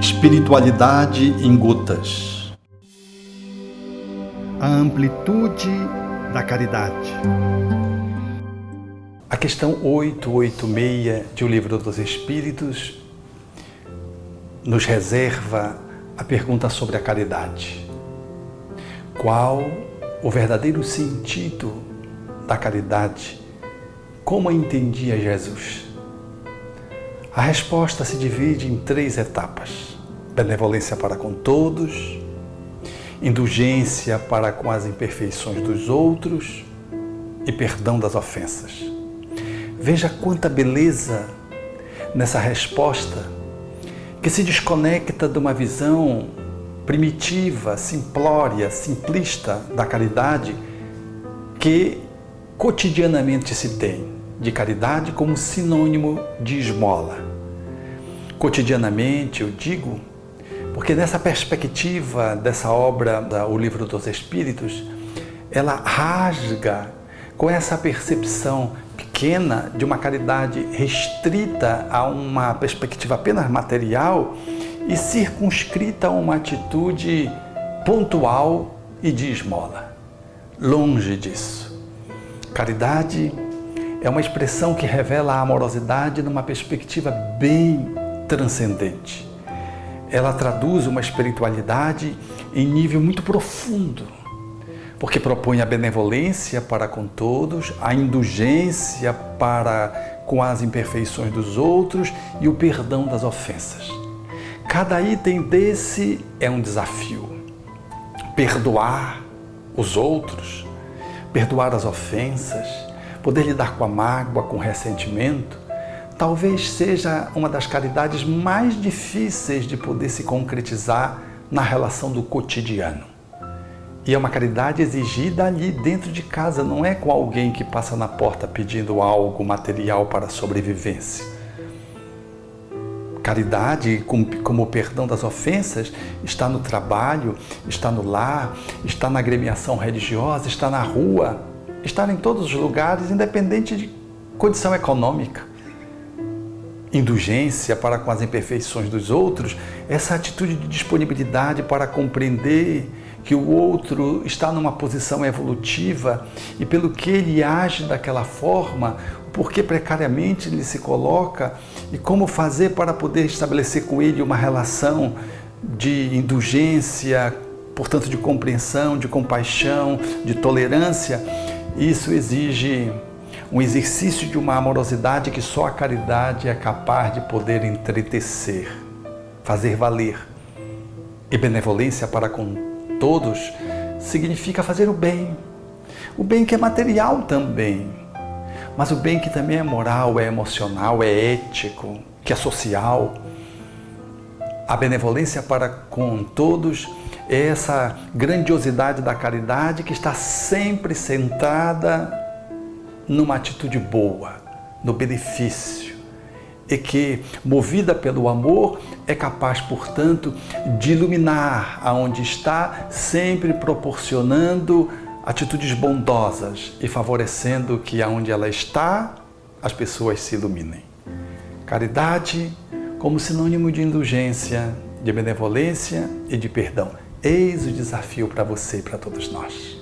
Espiritualidade em gotas. A amplitude da caridade. A questão 886 de O Livro dos Espíritos nos reserva a pergunta sobre a caridade. Qual o verdadeiro sentido da caridade? Como a entendia Jesus? A resposta se divide em 3 etapas: benevolência para com todos, indulgência para com as imperfeições dos outros e perdão das ofensas. Veja quanta beleza nessa resposta, que se desconecta de uma visão primitiva, simplória, simplista da caridade que cotidianamente se tem de caridade como sinônimo de esmola. Cotidianamente, eu digo, porque nessa perspectiva dessa obra, O Livro dos Espíritos, ela rasga com essa percepção pequena de uma caridade restrita a uma perspectiva apenas material e circunscrita a uma atitude pontual e de esmola. Longe disso. Caridade é uma expressão que revela a amorosidade numa perspectiva bem transcendente. Ela traduz uma espiritualidade em nível muito profundo, porque propõe a benevolência para com todos, a indulgência para com as imperfeições dos outros e o perdão das ofensas. Cada item desse é um desafio. Perdoar os outros, perdoar as ofensas, poder lidar com a mágoa, com o ressentimento, talvez seja uma das caridades mais difíceis de poder se concretizar na relação do cotidiano. E é uma caridade exigida ali dentro de casa, não é com alguém que passa na porta pedindo algo material para a sobrevivência. Caridade, como o perdão das ofensas, está no trabalho, está no lar, está na agremiação religiosa, está na rua, está em todos os lugares, independente de condição econômica. Indulgência para com as imperfeições dos outros, essa atitude de disponibilidade para compreender que o outro está numa posição evolutiva e pelo que ele age daquela forma, porque precariamente ele se coloca e como fazer para poder estabelecer com ele uma relação de indulgência, portanto de compreensão, de compaixão, de tolerância. Isso exige um exercício de uma amorosidade que só a caridade é capaz de poder entretecer, fazer valer. E benevolência para com todos significa fazer o bem que é material também, mas o bem que também é moral, é emocional, é ético, que é social. A benevolência para com todos é essa grandiosidade da caridade que está sempre centrada numa atitude boa, no benefício, e que, movida pelo amor, é capaz, portanto, de iluminar aonde está, sempre proporcionando atitudes bondosas e favorecendo que aonde ela está, as pessoas se iluminem. Caridade como sinônimo de indulgência, de benevolência e de perdão. Eis o desafio para você e para todos nós.